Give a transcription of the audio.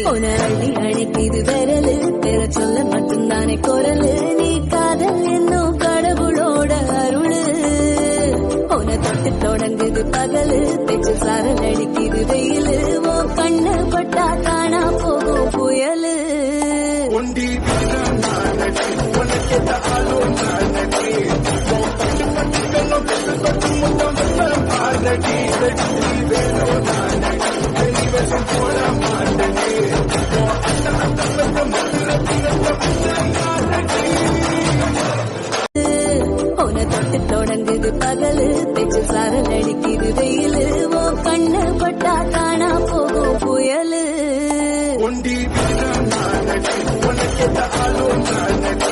உன அள்ளி அணைக்குது விரலு பெற சொல்ல மட்டும்தானே குரலு நீ காதல் என்னும் கடவுளோட அருளு உன தொட்டு தொடங்குது பகலு பெற்று சாரல் அடிக்குது வெயிலு ஓ கண்ணு பட்டா காணா போகும் புயலு ஒண்டி உனக்கு ஆளும் உன தொட்டு தொடங்குது பகலு பெற்று சாரல் அடிக்குது வெயிலு ஓ கண்ணு பட்டா காணா போகும் புயலு ஒண்டி உனக்கு ஆளும் வேணும்